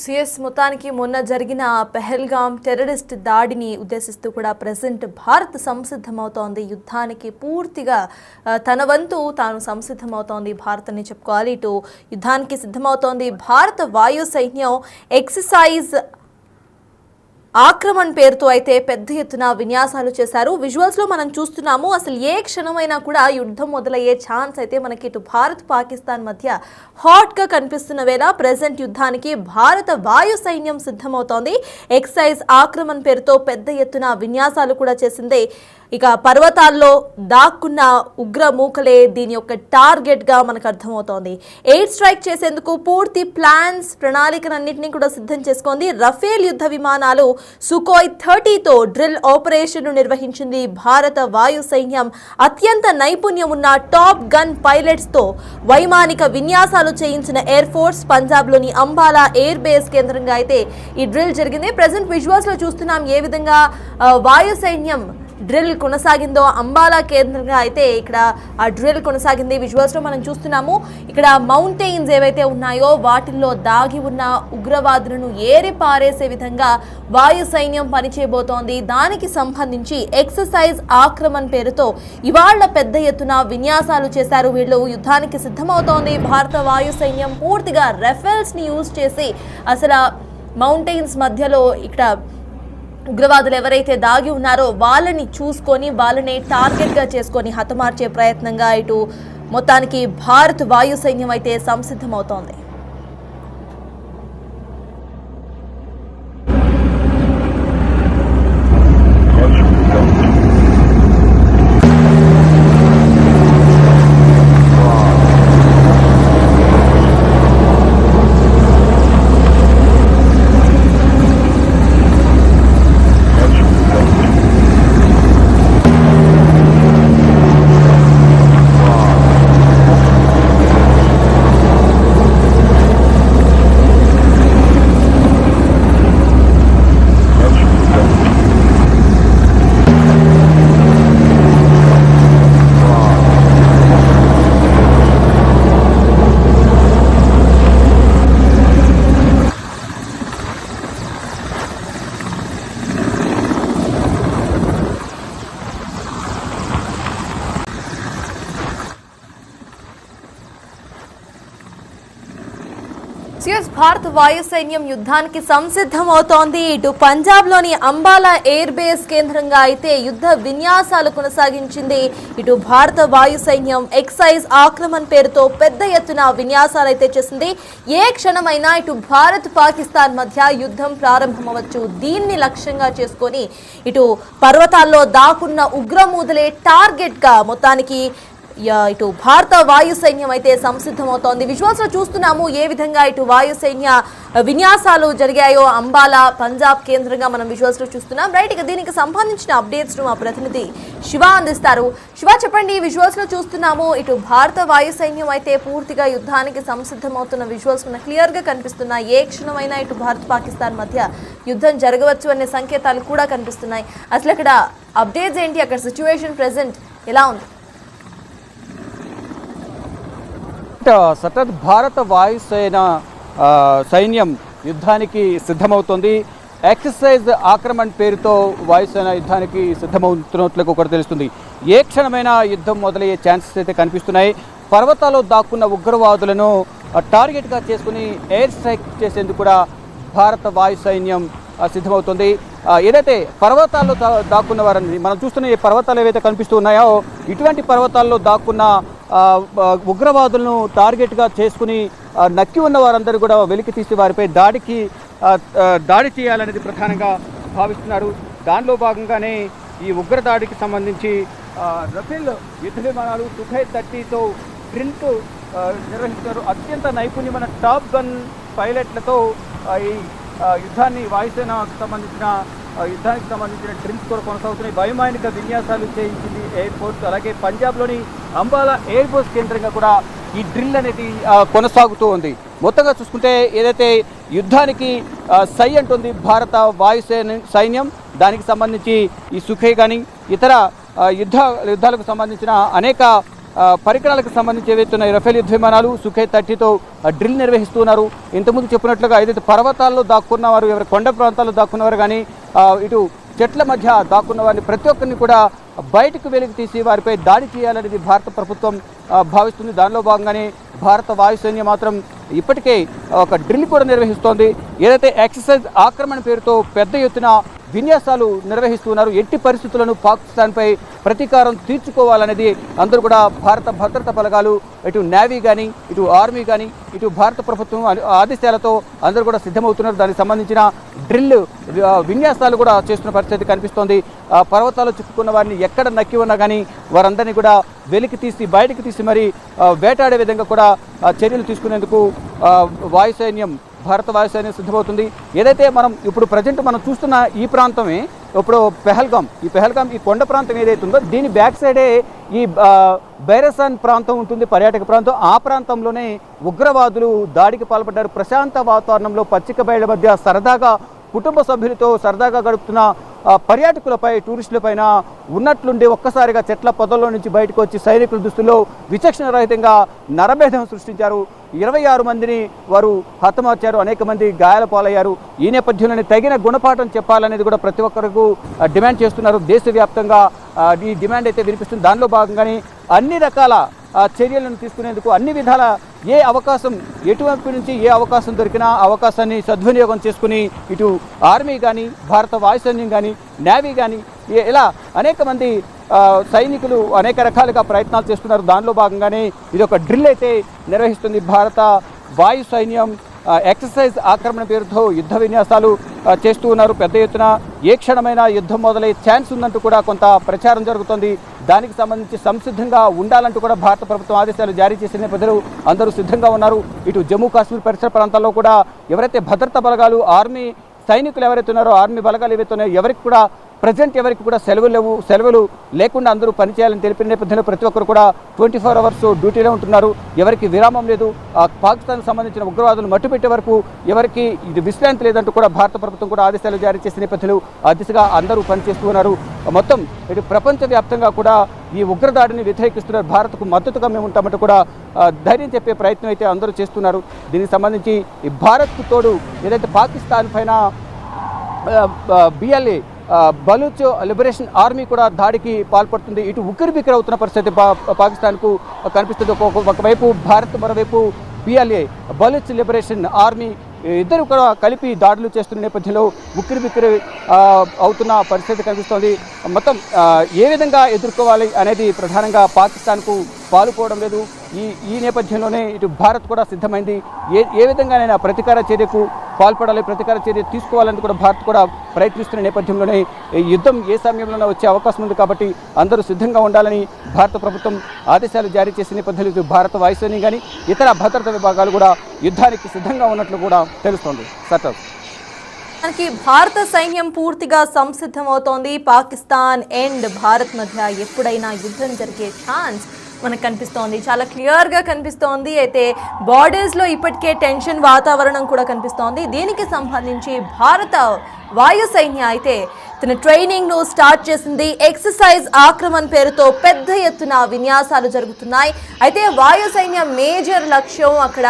CS మొత్తానికి మొన్న జరిగిన పెహల్గాం టెర్రరిస్ట్ దాడిని ఉద్దేశిస్తూ కూడా ప్రెజెంట్ భారత్ సంసిద్ధమవుతోంది. యుద్ధానికి పూర్తిగా తన వంతు తాను సంసిద్ధమవుతోంది భారత్ అని చెప్పుకోవాలి. ఇటు యుద్ధానికి సిద్ధమవుతోంది భారత వాయు సైన్యం. ఎక్సర్సైజ్ ఆక్రమణ్ పేరుతో అయితే పెద్ద ఎత్తున విన్యాసాలు చేశారు. విజువల్స్ లో మనం చూస్తున్నాము. అసలు ఏ క్షణమైనా కూడా యుద్ధం మొదలయ్యే ఛాన్స్ అయితే మనకి ఇటు భారత్ పాకిస్తాన్ మధ్య హాట్ గా కనిపిస్తున్న వేళ ప్రెజెంట్ యుద్ధానికి భారత వాయు సైన్యం సిద్ధమవుతోంది. ఎక్సైజ్ ఆక్రమణ్ పేరుతో పెద్ద ఎత్తున విన్యాసాలు కూడా చేసింది. ఇక పర్వతాల్లో దాక్కున్న ఉగ్ర మూకలే దీని యొక్క టార్గెట్ గా మనకు అర్థమవుతోంది. ఎయిర్ స్ట్రైక్ చేసేందుకు పూర్తి ప్రణాళికలన్నింటినీ కూడా సిద్ధం చేసుకుంది. రఫేల్ యుద్ధ విమానాలు సుఖోయ్ 30తో డ్రిల్ ఆపరేషన్ నిర్వహించింది భారత వాయు సైన్యం. అత్యంత నైపుణ్యం ఉన్న టాప్ గన్ పైలట్స్ తో వైమానిక విన్యాసాలు చేయించిన ఎయిర్ ఫోర్స్ పంజాబ్లోని అంబాలా ఎయిర్ బేస్ కేంద్రంగా అయితే ఈ డ్రిల్ జరిగింది. ప్రెజెంట్ విజువల్స్ లో చూస్తున్నాం ఏ విధంగా వాయు సైన్యం డ్రిల్ కొనసాగిందో. అంబాలా కేంద్రంగా అయితే ఇక్కడ ఆ డ్రిల్ కొనసాగింది. విజువల్స్లో మనం చూస్తున్నాము. ఇక్కడ మౌంటైన్స్ ఏవైతే ఉన్నాయో వాటిల్లో దాగి ఉన్న ఉగ్రవాదులను ఏరి పారేసే విధంగా వాయు సైన్యం పనిచేయబోతోంది. దానికి సంబంధించి ఎక్సర్సైజ్ ఆక్రమణ్ పేరుతో ఇవాళ పెద్ద ఎత్తున విన్యాసాలు చేశారు. వీళ్ళు యుద్ధానికి సిద్ధమవుతోంది భారత వాయు సైన్యం. పూర్తిగా రఫేల్స్ ని యూజ్ చేసి అసలు మౌంటైన్స్ మధ్యలో ఇక్కడ ఉగ్రవాదులు ఎవరైతే దాగి ఉన్నారో వాళ్ళని చూసుకొని వాళ్ళని టార్గెట్గా చేసుకొని హతమార్చే ప్రయత్నంగా ఇటు మొత్తానికి భారత్ వాయు సైన్యం అయితే సంసిద్ధమవుతోంది. భారత వాయు సైన్యం యుద్ధానికి సంసిద్ధమవుతోంది. ఇటు పంజాబ్లోని అంబాలా ఎయిర్ బేస్ కేంద్రంగా అయితే యుద్ధ విన్యాసాలు కొనసాగించింది. ఇటు భారత వాయు సైన్యం ఎక్సైజ్ ఆక్రమణ్ పేరుతో పెద్ద ఎత్తున విన్యాసాలు అయితే చేసింది. ఏ క్షణమైనా ఇటు భారత్ పాకిస్తాన్ మధ్య యుద్ధం ప్రారంభమవచ్చు. దీన్ని లక్ష్యంగా చేసుకొని ఇటు పర్వతాల్లో దాక్కున్న ఉగ్రమూదలే టార్గెట్ గా మొత్తానికి ఇటు భారత వాయు సైన్యం అయితే సంసిద్ధమవుతోంది. విజువల్స్ లో చూస్తున్నాము ఏ విధంగా ఇటు వాయు సైన్య విన్యాసాలు జరిగాయో. అంబాలా పంజాబ్ కేంద్రంగా మనం విజువల్స్ లో చూస్తున్నాం. రైట్, ఇక దీనికి సంబంధించిన అప్డేట్స్ ను మా ప్రతినిధి శివ అందిస్తారు. శివ, చెప్పండి. విజువల్స్ లో చూస్తున్నాము ఇటు భారత వాయు సైన్యం అయితే పూర్తిగా యుద్ధానికి సంసిద్ధమవుతున్న విజువల్స్ మనకు క్లియర్ గా కనిపిస్తున్నాయి. ఏ క్షణమైనా ఇటు భారత్ పాకిస్తాన్ మధ్య యుద్ధం జరగవచ్చు అనే సంకేతాలు కూడా కనిపిస్తున్నాయి. అసలు ఇక్కడ అప్డేట్స్ ఏంటి? అక్కడ సిచ్యువేషన్ ప్రెసెంట్ ఎలా ఉంది? సతత్ భారత వాయుసేన సైన్యం యుద్ధానికి సిద్ధమవుతోంది. ఎక్సర్సైజ్ ఆక్రమణ్ పేరుతో వాయుసేన యుద్ధానికి సిద్ధమవుతున్నట్లు ఒకటి తెలుస్తుంది. ఏ క్షణమైనా యుద్ధం మొదలయ్యే ఛాన్సెస్ అయితే కనిపిస్తున్నాయి. పర్వతాల్లో దాక్కున్న ఉగ్రవాదులను టార్గెట్గా చేసుకుని ఎయిర్ స్ట్రైక్ చేసేందుకు కూడా భారత వాయు సైన్యం సిద్ధమవుతుంది. ఏదైతే పర్వతాల్లో దాక్కున్న వారని మనం చూస్తున్న ఈ పర్వతాలు ఏవైతే కనిపిస్తూ ఉన్నాయో ఇటువంటి పర్వతాల్లో దాక్కున్న ఉగ్రవాదులను టార్గెట్గా చేసుకుని నక్కి ఉన్న వారందరూ కూడా వెలికి తీసి వారిపై దాడి చేయాలనేది ప్రధానంగా భావిస్తున్నారు. దానిలో భాగంగానే ఈ ఉగ్రదాడికి సంబంధించి రఫేల్ యుద్ధ విమానాలు సుఖోయ్ 30తో డ్రిల్ నిర్వహిస్తున్నారు. అత్యంత నైపుణ్యమైన టాప్ గన్ పైలట్లతో ఈ వాయుసేనకు సంబంధించిన డ్రిల్స్ కూడా కొనసాగుతున్నాయి. వైమానిక విన్యాసాలు చేయించింది ఎయిర్ ఫోర్స్. అలాగే పంజాబ్లోని అంబాలా ఎయిర్ ఫోర్స్ కేంద్రంగా కూడా ఈ డ్రిల్ అనేది కొనసాగుతూ ఉంది. మొత్తంగా చూసుకుంటే ఏదైతే యుద్ధానికి సై అంటుంది భారత వాయుసేన సైన్యం, దానికి సంబంధించి ఈ సుఖోయ్ కానీ ఇతర యుద్ధాలకు సంబంధించిన అనేక పరికరాలకు సంబంధించి ఏవైతే రఫేల్ యుద్ధ విమానాలు సుఖై 30తో డ్రిల్ నిర్వహిస్తున్నారు. ఇంతకుముందు చెప్పినట్లుగా ఏదైతే పర్వతాల్లో దాక్కున్నవారు, ఎవరి కొండ ప్రాంతాల్లో దాక్కున్నవారు కానీ ఇటు చెట్ల మధ్య దాక్కున్న వారిని ప్రతి ఒక్కరిని కూడా బయటకు వెలికి తీసి వారిపై దాడి చేయాలనేది భారత ప్రభుత్వం భావిస్తుంది. దానిలో భాగంగానే భారత వాయుసైన్యం మాత్రం ఇప్పటికే ఒక డ్రిల్ కూడా నిర్వహిస్తోంది. ఏదైతే ఎక్సర్సైజ్ ఆక్రమణ పేరుతో పెద్ద ఎత్తున విన్యాసాలు నిర్వహిస్తున్నారు. ఎట్టి పరిస్థితులను పాకిస్తాన్పై ప్రతీకారం తీర్చుకోవాలనేది అందరూ కూడా భారత భద్రతా బలగాలు, ఇటు నేవీ కానీ, ఇటు ఆర్మీ కానీ, ఇటు భారత ప్రభుత్వం ఆదేశాలతో అందరూ కూడా సిద్ధమవుతున్నారు. దానికి సంబంధించిన డ్రిల్ విన్యాసాలు కూడా చేస్తున్న పరిస్థితి కనిపిస్తోంది. పర్వతాలు చిక్కుకున్న వారిని ఎక్కడ నక్కి ఉన్నా కానీ వారందరినీ కూడా వెలికి తీసి బయటికి తీసి మరి వేటాడే విధంగా కూడా చర్యలు తీసుకునేందుకు వాయుసైన్యం, భారత వాయుసైన్యం సిద్ధమవుతుంది. ఏదైతే ఇప్పుడు ప్రజెంట్ మనం చూస్తున్న ఈ ప్రాంతమే ఇప్పుడు పెహల్గాం ఈ కొండ ప్రాంతం ఏదైతే ఉందో దీని బ్యాక్ సైడే ఈ బైరసాన్ ప్రాంతం ఉంటుంది, పర్యాటక ప్రాంతం. ఆ ప్రాంతంలోనే ఉగ్రవాదులు దాడికి పాల్పడ్డారు. ప్రశాంత వాతావరణంలో పచ్చిక బయళ్ళ మధ్య సరదాగా కుటుంబ సభ్యులతో సరదాగా గడుపుతున్న పర్యాటకులపై, టూరిస్టులపైన ఉన్నట్లుండి ఒక్కసారిగా చెట్ల పొదల్లో నుంచి బయటకు వచ్చి సైనికుల దుస్తుల్లో విచక్షణ రహితంగా నరభేదం సృష్టించారు. 26 మందిని వారు హతమార్చారు, అనేక మంది గాయాల పాలయ్యారు. ఈ నేపథ్యంలోనే తగిన గుణపాఠం చెప్పాలనేది కూడా ప్రతి ఒక్కరికి డిమాండ్ చేస్తున్నారు. దేశవ్యాప్తంగా ఈ డిమాండ్ అయితే వినిపిస్తుంది. దానిలో భాగంగానే అన్ని రకాల చర్యలను తీసుకునేందుకు అన్ని విధాల ఏ అవకాశం, ఎటువైపు నుంచి ఏ అవకాశం దొరికినా అవకాశాన్ని సద్వినియోగం చేసుకుని ఇటు ఆర్మీ కానీ, భారత వాయుసైన్యం కానీ, నేవీ కానీ ఇలా అనేక మంది సైనికులు అనేక రకాలుగా ప్రయత్నాలు చేస్తున్నారు. దానిలో భాగంగానే ఇది ఒక డ్రిల్ అయితే నిర్వహిస్తుంది భారత వాయు సైన్యం. ఎక్సర్సైజ్ ఆక్రమణ పేరుతో యుద్ధ విన్యాసాలు చేస్తూ ఉన్నారు. పెద్ద ఎత్తున ఏ క్షణమైన యుద్ధం మొదలయ్యే ఛాన్స్ ఉందంటూ కూడా కొంత ప్రచారం జరుగుతుంది. దానికి సంబంధించి సంసిద్ధంగా ఉండాలంటూ కూడా భారత ప్రభుత్వం ఆదేశాలు జారీ చేసిన నేపథ్యంలో అందరూ సిద్ధంగా ఉన్నారు. ఇటు జమ్మూ కాశ్మీర్ పరిసర ప్రాంతాల్లో కూడా ఎవరైతే భద్రతా బలగాలు, ఆర్మీ సైనికులు ఎవరైతే ఉన్నారో, ఆర్మీ బలగాలు ఏవైతే ఉన్నాయో ఎవరికి కూడా ఎవరికి కూడా సెలవులు లేకుండా అందరూ పనిచేయాలని తెలిపిన నేపథ్యంలో ప్రతి ఒక్కరు కూడా 24 అవర్స్ డ్యూటీలో ఉంటున్నారు. ఎవరికి విరామం లేదు. పాకిస్తాన్కి సంబంధించిన ఉగ్రవాదులు మట్టుపెట్టే వరకు ఎవరికి ఇది విశ్రాంతి లేదంటూ కూడా భారత ప్రభుత్వం కూడా ఆదేశాలు జారీ చేసిన నేపథ్యంలో ఆ దిశగా అందరూ పనిచేస్తూ ఉన్నారు. మొత్తం ఇటు ప్రపంచవ్యాప్తంగా కూడా ఈ ఉగ్రదాడిని వ్యతిరేకిస్తున్నారు. భారత్కు మద్దతుగా మేము ఉంటామంటూ కూడా ధైర్యం చెప్పే ప్రయత్నం అయితే అందరూ చేస్తున్నారు. దీనికి సంబంధించి ఈ భారత్కు తోడు ఏదైతే పాకిస్తాన్ పైన BLA బలూచ్ లిబరేషన్ ఆర్మీ కూడా దాడికి పాల్పడుతుంది. ఇటు ఉక్కిరిబిక్కిరి అవుతున్న పరిస్థితి పాకిస్తాన్కు కనిపిస్తుంది. ఒకవైపు భారత్, మరోవైపు BLA బలూచ్ లిబరేషన్ ఆర్మీ ఇద్దరు కూడా కలిపి దాడులు చేస్తున్న నేపథ్యంలో ఉక్కిరిబిక్కిరి అవుతున్న పరిస్థితి కనిపిస్తోంది. మొత్తం ఏ విధంగా ఎదుర్కోవాలి అనేది ప్రధానంగా పాకిస్తాన్కు పాలుపోవడం లేదు. ఈ నేపథ్యంలోనే ఇటు భారత్ కూడా సిద్ధమైంది. ఏ విధంగానైనా ప్రతీకార చర్యకు పాల్పడాలి, ప్రతీకార చర్య తీసుకోవాలని కూడా భారత్ కూడా ప్రయత్నిస్తున్న నేపథ్యంలోనే యుద్ధం ఏ సమయంలోనే వచ్చే అవకాశం ఉంది. కాబట్టి అందరూ సిద్ధంగా ఉండాలని భారత ప్రభుత్వం ఆదేశాలు జారీ చేసిన నేపథ్యంలో భారత వాయుసైన్యం కానీ ఇతర భద్రతా విభాగాలు కూడా యుద్ధానికి సిద్ధంగా ఉన్నట్లు కూడా తెలుస్తోంది. సతర్ మనకి భారత సైన్యం పూర్తిగా సంసిద్ధమవుతోంది. పాకిస్తాన్ అండ్ భారత్ మధ్య ఎప్పుడైనా యుద్ధం జరిగే ఛాన్స్ మనకు కనిపిస్తోంది, చాలా క్లియర్గా కనిపిస్తోంది. అయితే బార్డర్స్లో ఇప్పటికే టెన్షన్ వాతావరణం కూడా కనిపిస్తోంది. దీనికి సంబంధించి భారత వాయు సైన్యం అయితే తన ట్రైనింగ్ను స్టార్ట్ చేసింది. ఎక్సర్సైజ్ ఆక్రమణ పేరుతో పెద్ద ఎత్తున విన్యాసాలు జరుగుతున్నాయి. అయితే వాయు సైన్యం మేజర్ లక్ష్యం అక్కడ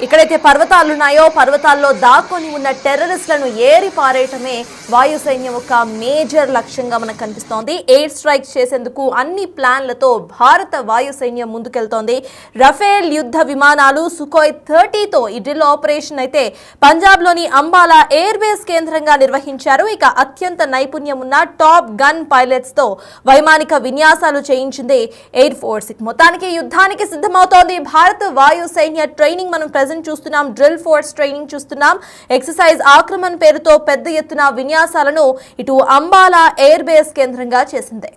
ఎక్కడైతే పర్వతాలు ఉన్నాయో పర్వతాల్లో దాక్కొని ఉన్న టెర్రరిస్టులను ఏరి పారేయటమే వాయు సైన్యం ఒక మేజర్ లక్ష్యంగా మనకు కనిపిస్తోంది. ఎయిర్ స్ట్రైక్స్ చేసేందుకు అన్ని ప్లాన్లతో భారత వాయు సైన్యం ముందుకెళ్తోంది. రఫేల్ యుద్ధ విమానాలు సుఖోయ్ 30తో ఈ డ్రిల్ ఆపరేషన్ అయితే పంజాబ్లోని అంబాలా ఎయిర్ బేస్ కేంద్రంగా నిర్వహించారు. ఇక అత్యంత నైపుణ్యం ఉన్న టాప్ గన్ పైలట్స్తో వైమానిక విన్యాసాలు చేయించింది ఎయిర్ ఫోర్స్. మొత్తానికి యుద్ధానికి సిద్ధమవుతోంది భారత వాయు సైన్య ట్రైనింగ్ మనం చూస్తున్నాం. డ్రిల్ ఫోర్స్ ట్రైనింగ్ చూస్తున్నాం. ఎక్సర్సైజ్ ఆక్రమణ పేరుతో పెద్ద ఎత్తున విన్యాసాలను ఇటు అంబాలా ఎయిర్ బేస్ కేంద్రంగా చేసింది.